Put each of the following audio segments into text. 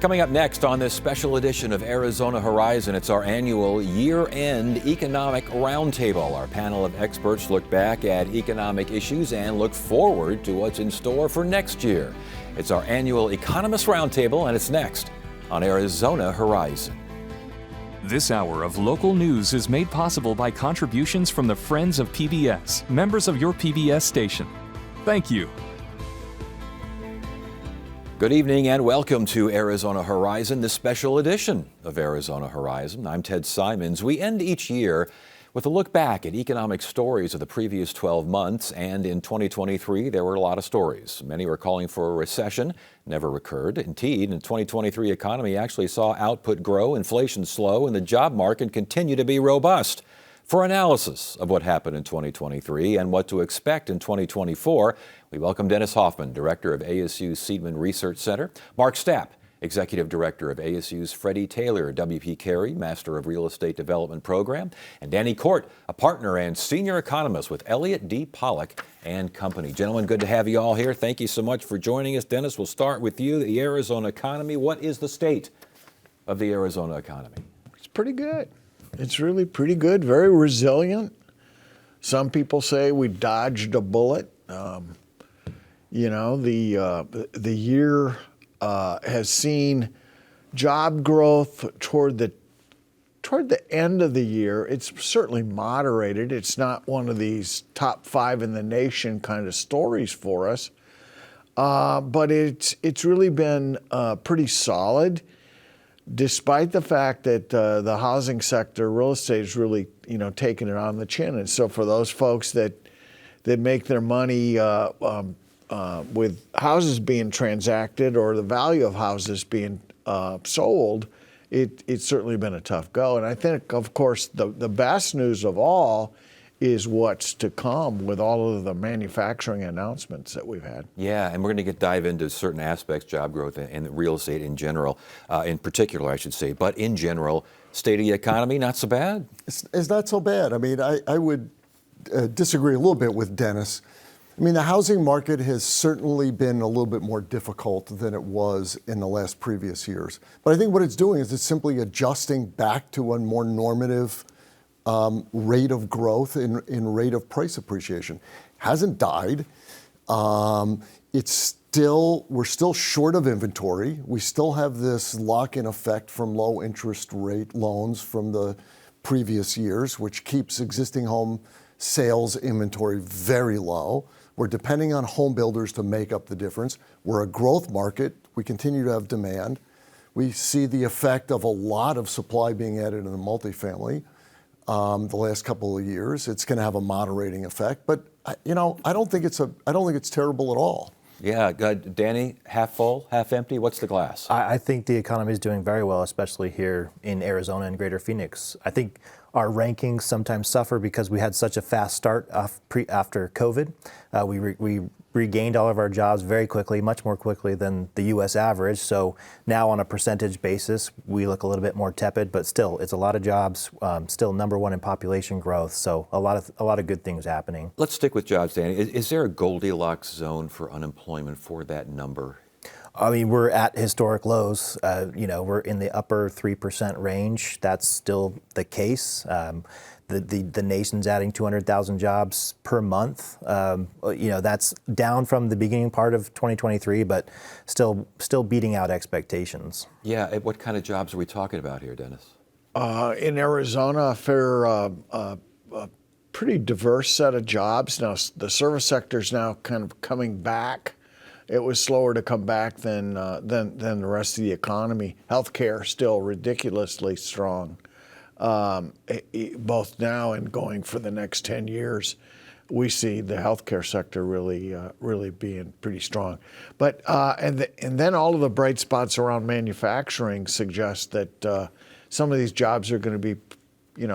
Coming up next on this special edition of Arizona Horizon, it's our annual year-end economic roundtable. Our panel of experts look back at economic issues and look forward to what's in store for next year. It's our annual Economist Roundtable, and it's next on Arizona Horizon. This hour of local news is made possible by contributions from the Friends of PBS, members of your PBS station. Thank you. Good evening and welcome to Arizona Horizon, this special edition of Arizona Horizon. I'm Ted Simons. We end each year with a look back at economic stories of the previous 12 months, and in 2023 there were a lot of stories. Many were calling for a recession, never occurred. Indeed, the 2023 economy actually saw output grow, inflation slow, and the job market continue to be robust. For analysis of what happened in 2023 and what to expect in 2024, we welcome Dennis Hoffman, Director of ASU's Seidman Research Center, Mark Stapp, Executive Director of ASU's Freddie Taylor W.P. Carey Master of Real Estate Development Program, and Danny Court, a partner and senior economist with Elliott D. Pollock and Company. Gentlemen, good to have you all here. Thank you so much for joining us. Dennis, we'll start with you. The Arizona economy. What is the state of the Arizona economy? It's pretty good. It's really pretty good, very resilient. Some people say we dodged a bullet. The year has seen job growth toward the end of the year. It's certainly moderated. It's not one of these top 5 in the nation kind of stories for us, but it's really been pretty solid. Despite the fact that the housing sector, real estate, is really, taking it on the chin. And so for those folks that make their money with houses being transacted or the value of houses being sold, it's certainly been a tough go. And I think, of course, the best news of all is what's to come with all of the manufacturing announcements that we've had. Yeah, and we're going to dive into certain aspects, job growth and real estate in general, in particular, I should say. But in general, state of the economy, not so bad? It's not so bad. I mean, I would disagree a little bit with Dennis. I mean, the housing market has certainly been a little bit more difficult than it was in the last previous years. But I think what it's doing is it's simply adjusting back to a more normative rate of growth in rate of price appreciation. Hasn't died. We're still short of inventory. We still have this lock-in effect from low interest rate loans from the previous years, which keeps existing home sales inventory very low. We're depending on home builders to make up the difference. We're a growth market. We continue to have demand. We see the effect of a lot of supply being added in the multifamily. The last couple of years, it's going to have a moderating effect, but I don't think it's terrible at all. Yeah, Danny, half full, half empty. What's the glass? I think the economy is doing very well, especially here in Arizona and Greater Phoenix. I think our rankings sometimes suffer because we had such a fast start after COVID. We regained all of our jobs very quickly, much more quickly than the U.S. average. So now on a percentage basis, we look a little bit more tepid, but still, it's a lot of jobs, still number one in population growth. So a lot of good things happening. Let's stick with jobs, Danny. Is there a Goldilocks zone for unemployment for that number? I mean, we're at historic lows. We're in the upper 3% range. That's still the case. The nation's adding 200,000 jobs per month. That's down from the beginning part of 2023, but still beating out expectations. Yeah, what kind of jobs are we talking about here, Dennis? In Arizona, a pretty diverse set of jobs. Now, the service sector is now kind of coming back. It was slower to come back than the rest of the economy. Healthcare still ridiculously strong, both now and going for the next 10 years. We see the healthcare sector really being pretty strong. But and then all of the bright spots around manufacturing suggest that some of these jobs are going to be,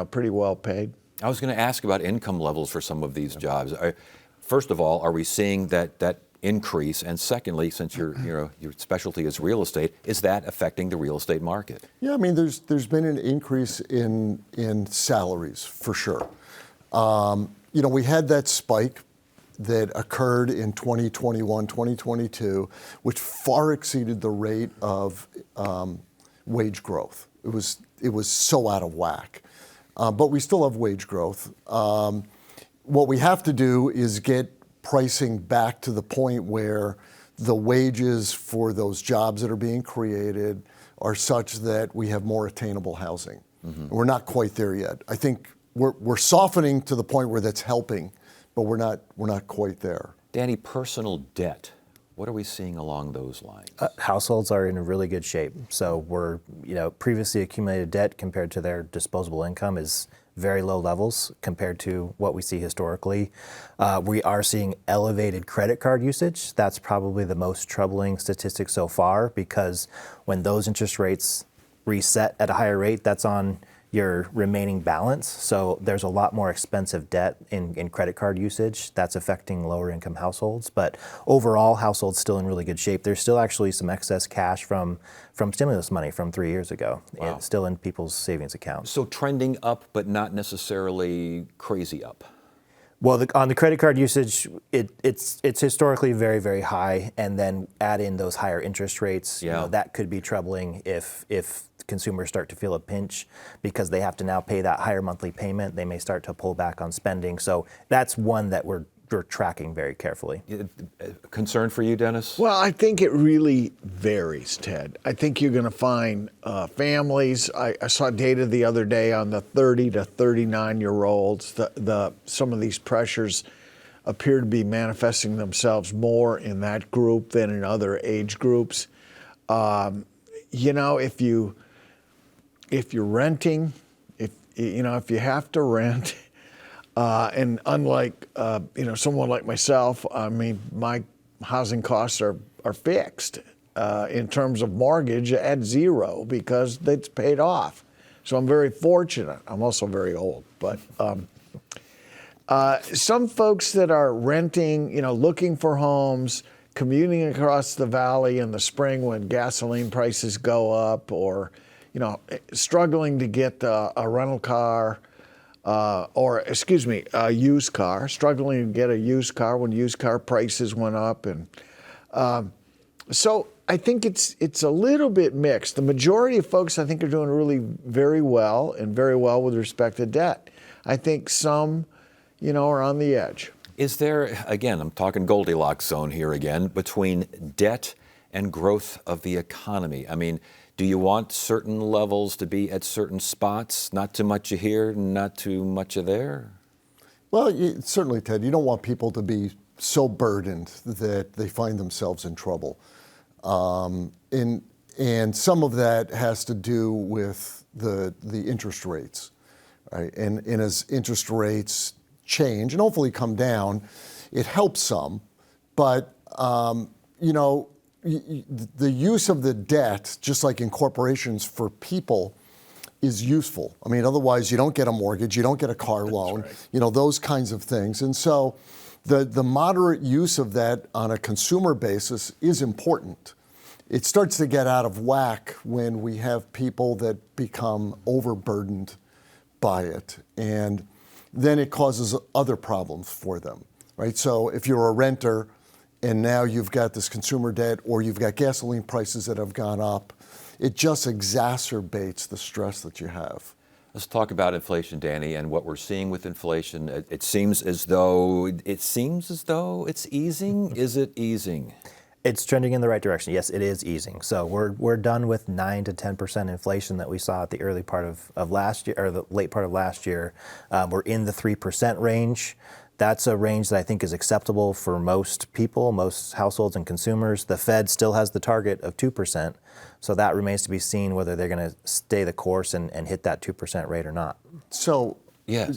pretty well paid. I was going to ask about income levels for some of these jobs. First of all, are we seeing that increase? And secondly, since your specialty is real estate, is that affecting the real estate market? Yeah, I mean, there's been an increase in salaries for sure. We had that spike that occurred in 2021, 2022, which far exceeded the rate of wage growth. It was so out of whack. But we still have wage growth. What we have to do is get pricing back to the point where the wages for those jobs that are being created are such that we have more attainable housing. We're not quite there yet. I think we're softening to the point where that's helping, but we're not quite there. Danny, personal debt. What are we seeing along those lines? Households are in really good shape. So previously accumulated debt compared to their disposable income is very low levels compared to what we see historically. We are seeing elevated credit card usage. That's probably the most troubling statistic so far, because when those interest rates reset at a higher rate, that's on your remaining balance. So there's a lot more expensive debt in credit card usage that's affecting lower income households. But overall, households still in really good shape. There's still actually some excess cash from stimulus money from 3 years ago. Wow. It's still in people's savings accounts. So trending up, but not necessarily crazy up. Well, on the credit card usage, it's historically very, very high, and then add in those higher interest rates. Yeah. That could be troubling if consumers start to feel a pinch because they have to now pay that higher monthly payment. They may start to pull back on spending. So that's one that we're tracking very carefully. Concern for you, Dennis? Well, I think it really varies, Ted. I think you're going to find families. I saw data the other day on the 30 to 39-year-olds. Some of these pressures appear to be manifesting themselves more in that group than in other age groups. If you're renting, if you have to rent. And unlike someone like myself, I mean, my housing costs are fixed in terms of mortgage at zero because it's paid off. So I'm very fortunate. I'm also very old, but some folks that are renting, looking for homes, commuting across the valley in the spring when gasoline prices go up, or struggling to get a rental car. A used car, struggling to get a used car when used car prices went up. And so I think it's a little bit mixed. The majority of folks, I think, are doing really very well with respect to debt. I think some, are on the edge. Is there, again, I'm talking Goldilocks zone here again, between debt and growth of the economy? I mean, do you want certain levels to be at certain spots? Not too much of here, not too much of there? Well, certainly, Ted, you don't want people to be so burdened that they find themselves in trouble. And some of that has to do with the interest rates, right? And as interest rates change and hopefully come down, it helps some. But, the use of the debt, just like in corporations for people, is useful. I mean, otherwise you don't get a mortgage, you don't get a car loan, right. Those kinds of things. And so the moderate use of that on a consumer basis is important. It starts to get out of whack when we have people that become overburdened by it. And then it causes other problems for them, right? So if you're a renter, and now you've got this consumer debt, or you've got gasoline prices that have gone up, it just exacerbates the stress that you have. Let's talk about inflation, Danny, and what we're seeing with inflation. It seems as though it's easing. Is it easing? It's trending in the right direction. Yes, it is easing. So we're done with 9 to 10% inflation that we saw at the early part of last year, or the late part of last year. We're in the 3% range. That's a range that I think is acceptable for most people, most households and consumers. The Fed still has the target of 2%, so that remains to be seen whether they're going to stay the course and hit that 2% rate or not. So, yeah.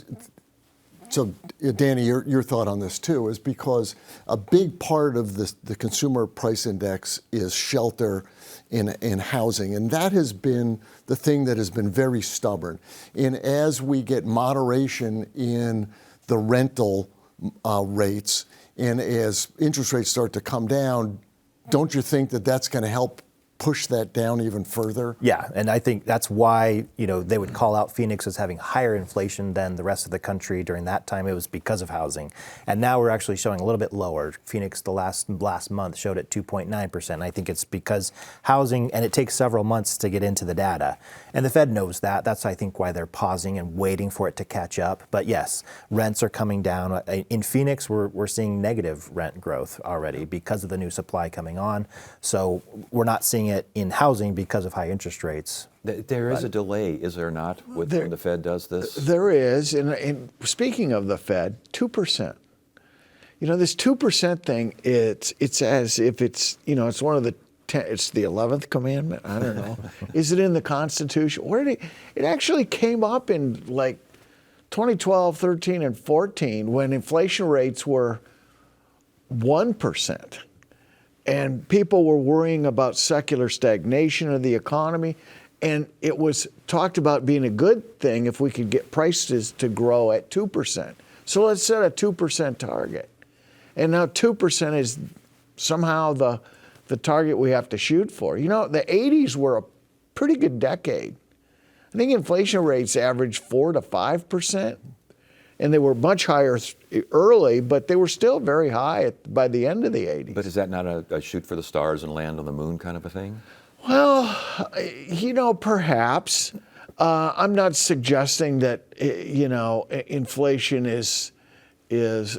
So, Danny, your thought on this too is because a big part of the consumer price index is shelter in housing, and that has been the thing that has been very stubborn. And as we get moderation in the rental rates, and as interest rates start to come down, don't you think that that's going to help push that down even further? Yeah, and I think that's why they would call out Phoenix as having higher inflation than the rest of the country during that time. It was because of housing, and now we're actually showing a little bit lower. Phoenix the last month showed at 2.9%. I think it's because housing, and it takes several months to get into the data, and the Fed knows that. That's I think why they're pausing and waiting for it to catch up. But yes, rents are coming down. In Phoenix, we're seeing negative rent growth already because of the new supply coming on. So we're not seeing it in housing because of high interest rates. There is a delay, is there not, when the Fed does this? There is, and speaking of the Fed, 2%. This 2% thing, it's as if it's it's one of the it's the 11th commandment. I don't know. Is it in the Constitution? It actually came up in like 2012, 13, and 14 when inflation rates were 1%. And people were worrying about secular stagnation of the economy. And it was talked about being a good thing if we could get prices to grow at 2%. So let's set a 2% target. And now 2% is somehow the target we have to shoot for. The 80s were a pretty good decade. I think inflation rates averaged 4 to 5%. And they were much higher early, but they were still very high by the end of the 80s. But is that not a shoot for the stars and land on the moon kind of a thing? Well, perhaps. I'm not suggesting that, inflation is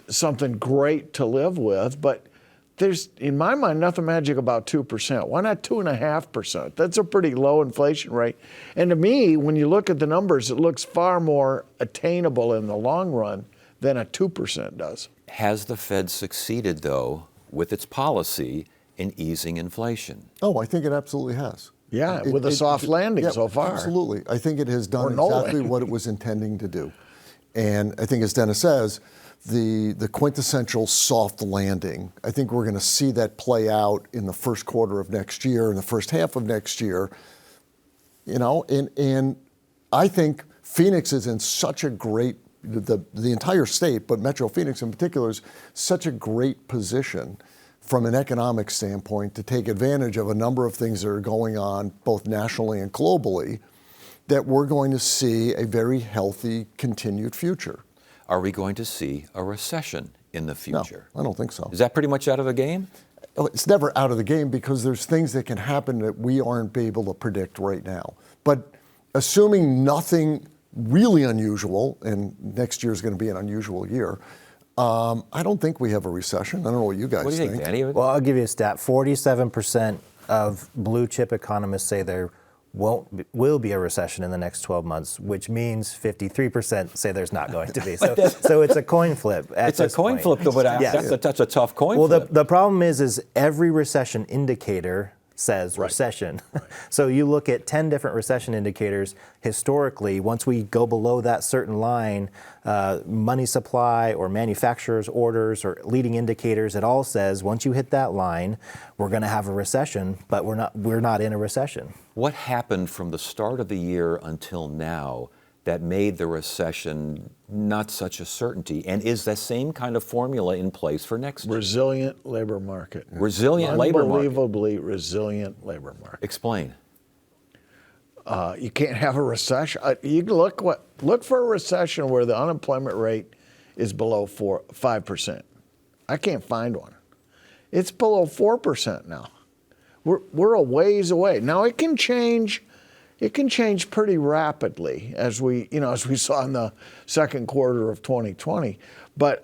something great to live with, but there's, in my mind, nothing magic about 2%. Why not 2.5%? That's a pretty low inflation rate. And to me, when you look at the numbers, it looks far more attainable in the long run than a 2% does. Has the Fed succeeded, though, with its policy in easing inflation? Oh, I think it absolutely has. Yeah, with a soft landing so far. Absolutely. I think it has done exactly what it was intending to do. And I think, as Dennis says, the quintessential soft landing, I think we're going to see that play out in the first quarter of next year, in the first half of next year. And I think Phoenix is in such a great, the entire state, but Metro Phoenix in particular, is such a great position from an economic standpoint to take advantage of a number of things that are going on both nationally and globally, that we're going to see a very healthy continued future. Are we going to see a recession in the future? No, I don't think so. Is that pretty much out of the game? It's never out of the game because there's things that can happen that we aren't able to predict right now. But assuming nothing really unusual, and next year is going to be an unusual year, I don't think we have a recession. I don't know what you guys What do you think, Danny? Well, I'll give you a stat. 47% of blue chip economists say there will be a recession in the next 12 months, which means 53% say there's not going to be. So it's a coin flip. It's a coin flip, though, but that's a tough coin flip. Well, the problem is every recession indicator says recession. Right. So you look at 10 different recession indicators historically. Once we go below that certain line, money supply or manufacturers' orders or leading indicators, it all says once you hit that line, we're going to have a recession, but we're not in a recession. What happened from the start of the year until now that made the recession not such a certainty? And is the same kind of formula in place for next year? Resilient labor market. Resilient labor market. Unbelievably resilient labor market. Explain. You can't have a recession. You look for a recession where the unemployment rate is below 5%. I can't find one. It's below 4% now. We're a ways away. Now it can change. It can change pretty rapidly, as we saw in the second quarter of 2020. But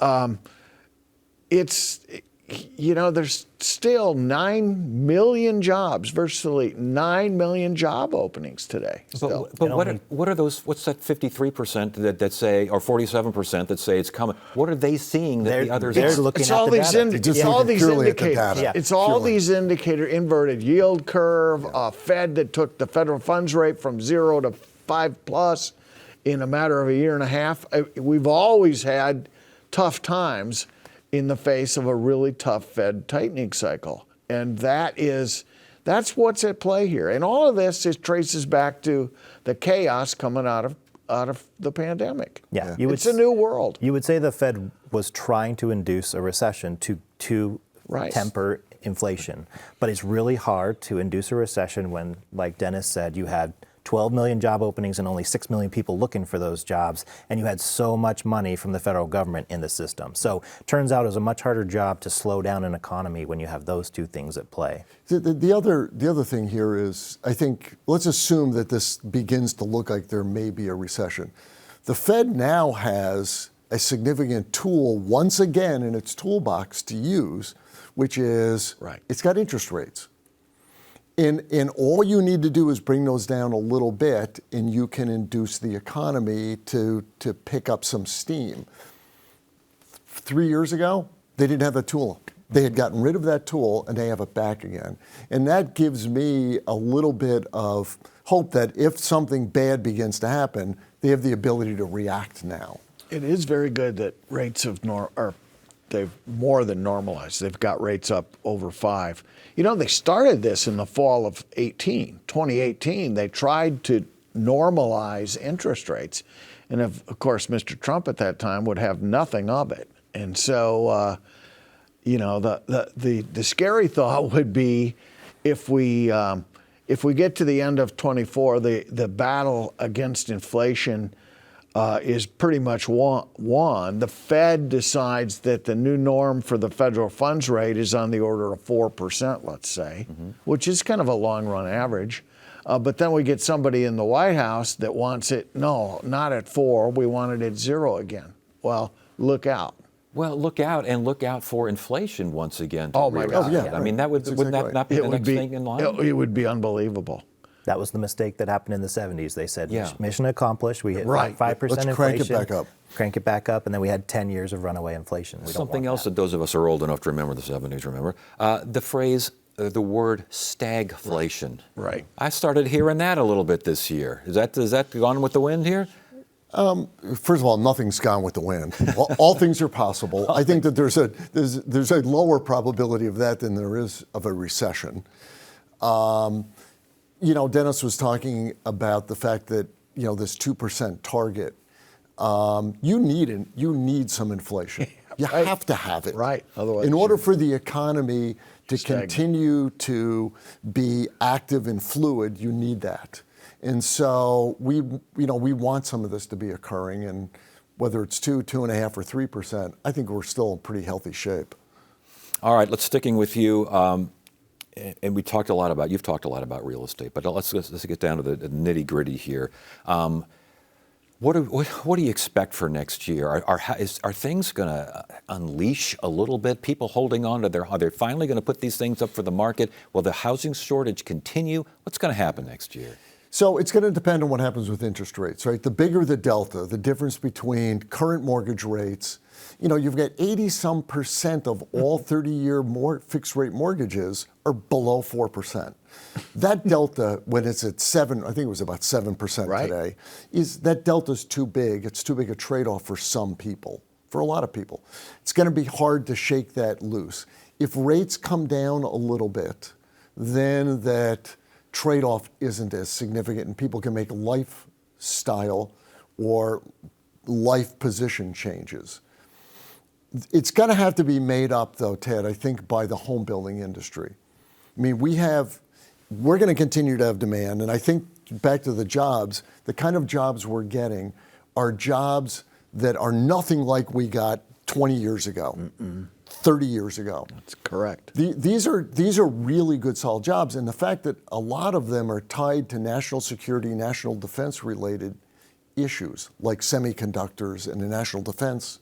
there's still 9 million jobs, virtually 9 million job openings today. But what are those? What's that 53% that say, or 47% that say it's coming? What are they seeing that the others they're aren't? looking It's at all the these data. it's all these indicators. Yeah. It's all these indicator inverted yield curve, a Fed that took the federal funds rate from 0 to 5+ in a matter of a year and a half. We've always had tough times in the face of a really tough Fed tightening cycle. And that's what's at play here. And all of this traces back to the chaos coming out of the pandemic. Yeah. It's a new world. You would say the Fed was trying to induce a recession to temper inflation. But it's really hard to induce a recession when, like Dennis said, you had 12 million job openings and only 6 million people looking for those jobs, and you had so much money from the federal government in the system. So turns out it was a much harder job to slow down an economy when you have those two things at play. The other thing here is, I think, let's assume that this begins to look like there may be a recession. The Fed now has a significant tool once again in its toolbox to use, which is it's got interest rates. And all you need to do is bring those down a little bit, and you can induce the economy to pick up some steam. 3 years ago, they didn't have that tool. They had gotten rid of that tool, and they have it back again. And that gives me a little bit of hope that if something bad begins to happen, they have the ability to react now. It is very good that rates they've more than normalized. They've got rates up over 5. You know, they started this in the fall of 2018. They tried to normalize interest rates. And of course, Mr. Trump at that time would have nothing of it. And so, the scary thought would be if we get to the end of 24, the battle against inflation is pretty much won. The Fed decides that the new norm for the federal funds rate is on the order of 4%, let's say, which is kind of a long-run average. But then we get somebody in the White House that wants it, no, not at 4, we want it at 0 again. Well, look out. Well, look out for inflation once again. Oh, my God. Yeah. I mean, wouldn't that not be the next thing in line? It would be unbelievable. That was the mistake that happened in the 70s. They said, mission accomplished. We hit 5% Let's inflation. crank it back up. Crank it back up, and then we had 10 years of runaway inflation. Something else that those of us who are old enough to remember the 70s remember, the phrase, the word stagflation. Right. I started hearing that a little bit this year. Is that gone with the wind here? First of all, nothing's gone with the wind. All things are possible. I think that there's a lower probability of that than there is of a recession. Dennis was talking about the fact that this 2% target. You need some inflation. You have to have it. Right. Otherwise, in order for the economy to continue to be active and fluid, you need that. And so we want some of this to be occurring, and whether it's 2.5%, or 3%, I think we're still in pretty healthy shape. All right, sticking with you, and you've talked a lot about real estate, but let's get down to the nitty gritty here. What do you expect for next year? Are things going to unleash a little bit? People holding on to are they finally going to put these things up for the market? Will the housing shortage continue? What's going to happen next year? So it's going to depend on what happens with interest rates, right? The bigger the delta, the difference between current mortgage rates, you've got 80% of all 30-year fixed rate mortgages are below 4%. That delta, when it's at 7, I think it was about 7% today, that delta's too big. It's too big a trade-off for some people, for a lot of people. It's going to be hard to shake that loose. If rates come down a little bit, then that trade-off isn't as significant, and people can make lifestyle or life position changes. It's going to have to be made up, though, Ted, I think, by the home building industry. I mean, we're going to continue to have demand, and I think, back to the jobs, the kind of jobs we're getting are jobs that are nothing like we got 20 years ago. 30 years ago. That's correct. These are really good, solid jobs, and the fact that a lot of them are tied to national security, national defense related issues, like semiconductors and the national defense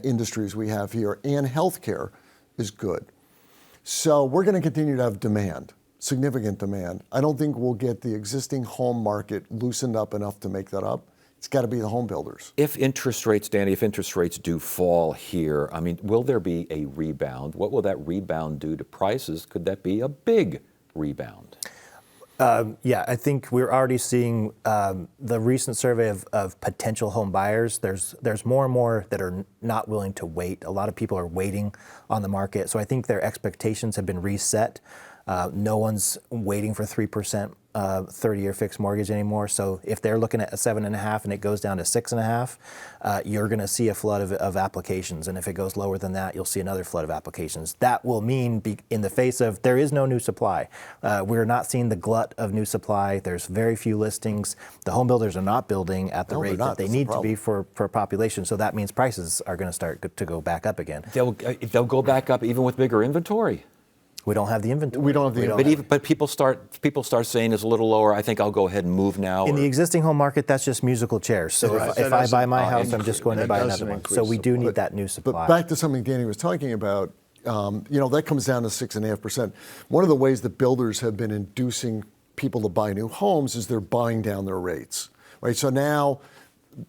industries we have here, and healthcare is good. So we're going to continue to have demand, significant demand. I don't think we'll get the existing home market loosened up enough to make that up. It's got to be the home builders. If interest rates do fall here, I mean, will there be a rebound? What will that rebound do to prices? Could that be a big rebound? Yeah, I think we're already seeing the recent survey of potential home buyers. There's more and more that are not willing to wait. A lot of people are waiting on the market. So I think their expectations have been reset. No one's waiting for 3% 30-year fixed mortgage anymore. So if they're looking at a 7.5 and it goes down to 6.5, you're going to see a flood of applications. And if it goes lower than that, you'll see another flood of applications. That will mean, in the face of there is no new supply, we're not seeing the glut of new supply. There's very few listings. The home builders are not building at the rate that they need to be for population. So that means prices are going to start to go back up again. They'll go back up even with bigger inventory. We don't have the inventory. We don't have the inventory. But people start saying it's a little lower. I think I'll go ahead and move now. In the existing home market, that's just musical chairs. So if I buy my house, I'm just going to buy another one. So we do need that new supply. But back to something Danny was talking about, that comes down to 6.5%. One of the ways that builders have been inducing people to buy new homes is they're buying down their rates, right? So now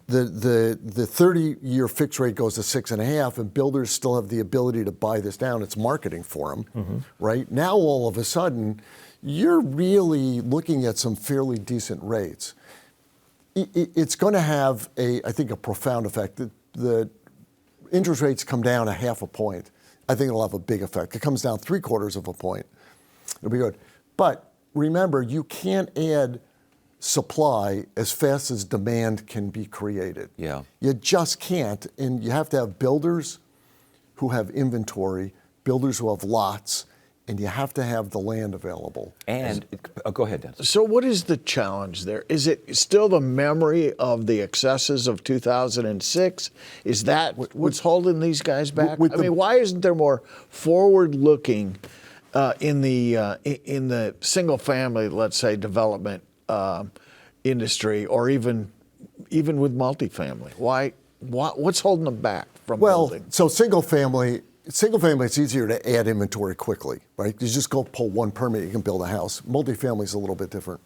the 30-year fixed rate goes to 6.5, and builders still have the ability to buy this down. It's marketing for them, right? Now all of a sudden, you're really looking at some fairly decent rates. It's going to have I think, a profound effect. The interest rates come down 0.5 point. I think it'll have a big effect. It comes down 0.75 of a point. It'll be good. But remember, you can't add supply as fast as demand can be created. Yeah. You just can't, and you have to have builders who have inventory, builders who have lots, and you have to have the land available. And go ahead, Dennis. So what is the challenge there? Is it still the memory of the excesses of 2006? Is that what's holding these guys back? Why isn't there more forward-looking in the single-family, let's say, development industry, or even with multifamily? What's holding them back from building? So single family, it's easier to add inventory quickly, right? You just go pull one permit, you can build a house. Multifamily is a little bit different.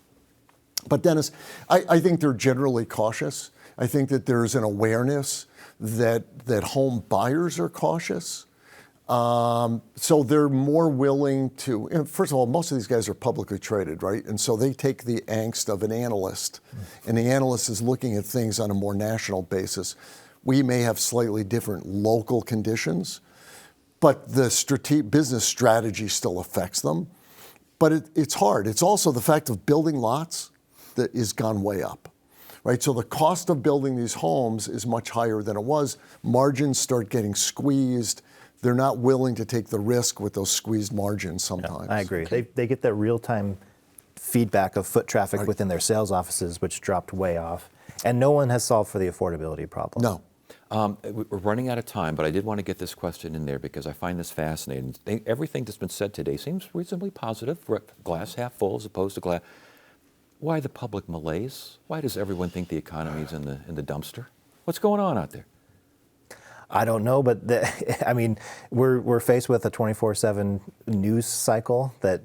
But Dennis, I think they're generally cautious. I think that there's an awareness that home buyers are cautious. So they're more willing to, first of all, most of these guys are publicly traded, right? And so they take the angst of an analyst, and the analyst is looking at things on a more national basis. We may have slightly different local conditions, but the business strategy still affects them. But it's hard. It's also the fact of building lots that is gone way up, right? So the cost of building these homes is much higher than it was. Margins start getting squeezed. They're not willing to take the risk with those squeezed margins sometimes. I agree. They get that real-time feedback of foot traffic within their sales offices, which dropped way off. And no one has solved for the affordability problem. No. We're running out of time, but I did want to get this question in there because I find this fascinating. Everything that's been said today seems reasonably positive, glass half full as opposed to glass. Why the public malaise? Why does everyone think the economy's in the dumpster? What's going on out there? I don't know, but we're faced with a 24/7 news cycle that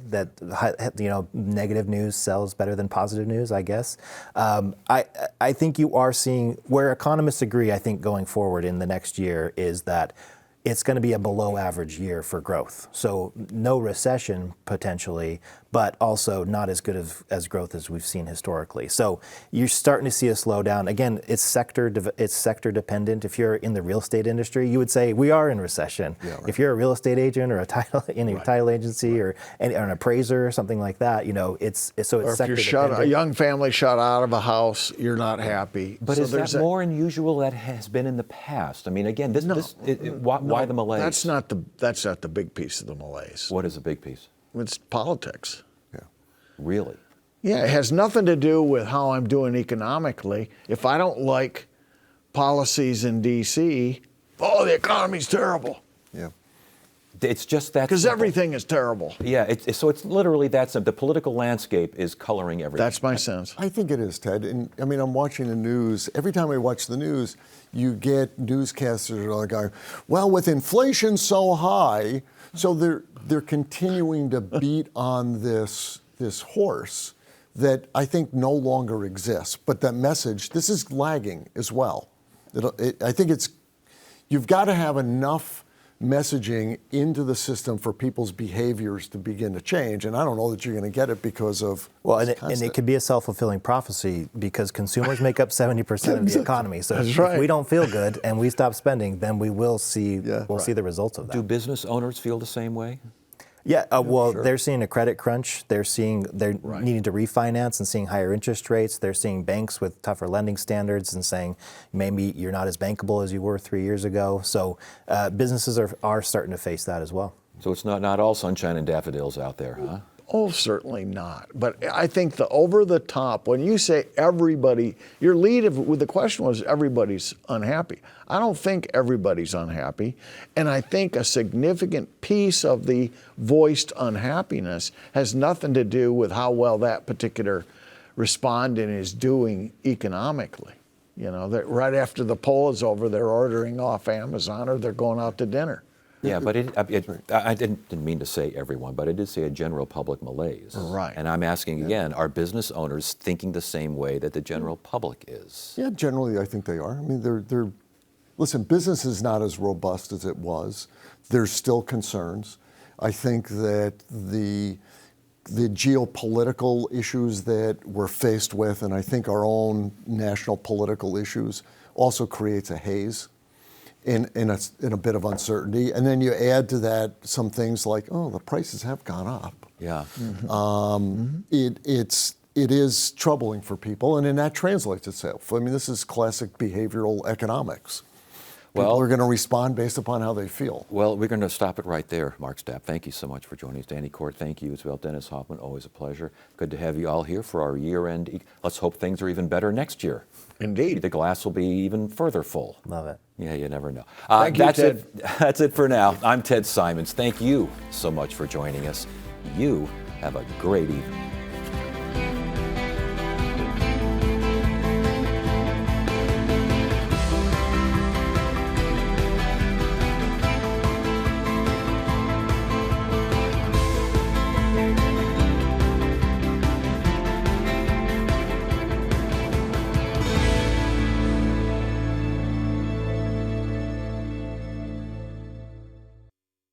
negative news sells better than positive news, I guess. I think you are seeing where economists agree. I think going forward in the next year is that it's going to be a below average year for growth. So no recession potentially, but also not as good as growth as we've seen historically. So you're starting to see a slowdown. Again, it's sector dependent. If you're in the real estate industry, you would say we are in recession. Yeah, right. If you're a real estate agent or a title agency or an appraiser or something like that, it's or sector if you're dependent. a young family shut out of a house, you're not happy. But so is that more unusual than has been in the past? I mean, again, why the malaise? That's not the big piece of the malaise. What is a big piece? It's politics. Yeah. Really? Yeah, it has nothing to do with how I'm doing economically. If I don't like policies in D.C., the economy's terrible. Yeah. It's just that because simple. Everything is terrible. Yeah, so it's literally that simple. The political landscape is coloring everything. That's my sense. I think it is, Ted. And I'm watching the news. Every time I watch the news, you get newscasters or going, well, with inflation so high, so they're continuing to beat on this horse that I think no longer exists. But that message, this is lagging as well. I think you've got to have enough messaging into the system for people's behaviors to begin to change. And I don't know that you're going to get it because of... and it could be a self-fulfilling prophecy because consumers make up 70% of the economy. So if we don't feel good and we stop spending, then we will see see the results of that. Do business owners feel the same way? Yeah, well, they're seeing a credit crunch. They're needing to refinance and seeing higher interest rates. They're seeing banks with tougher lending standards and saying maybe you're not as bankable as you were 3 years ago. So businesses are starting to face that as well. So it's not all sunshine and daffodils out there, huh? Oh, certainly not. But I think the over the top, when you say everybody, your lead with the question was everybody's unhappy. I don't think everybody's unhappy. And I think a significant piece of the voiced unhappiness has nothing to do with how well that particular respondent is doing economically. You know, that right after the poll is over, they're ordering off Amazon or they're going out to dinner. Yeah, but I didn't mean to say everyone, but I did say a general public malaise. Right. And I'm asking again, are business owners thinking the same way that the general public is? Yeah, generally I think they are. I mean, listen, business is not as robust as it was. There's still concerns. I think that the geopolitical issues that we're faced with, and I think our own national political issues, also creates a haze in a bit of uncertainty. And then you add to that some things like, oh, the prices have gone up. Yeah. It is troubling for people, and then that translates itself. I mean, this is classic behavioral economics. People are going to respond based upon how they feel. Well, we're going to stop it right there, Mark Stapp. Thank you so much for joining us. Danny Court, thank you as well. Dennis Hoffman, always a pleasure. Good to have you all here for our year-end. Let's hope things are even better next year. Indeed. The glass will be even further full. Love it. Yeah, you never know. Thank you, Ted. That's it for now. I'm Ted Simons. Thank you so much for joining us. You have a great evening.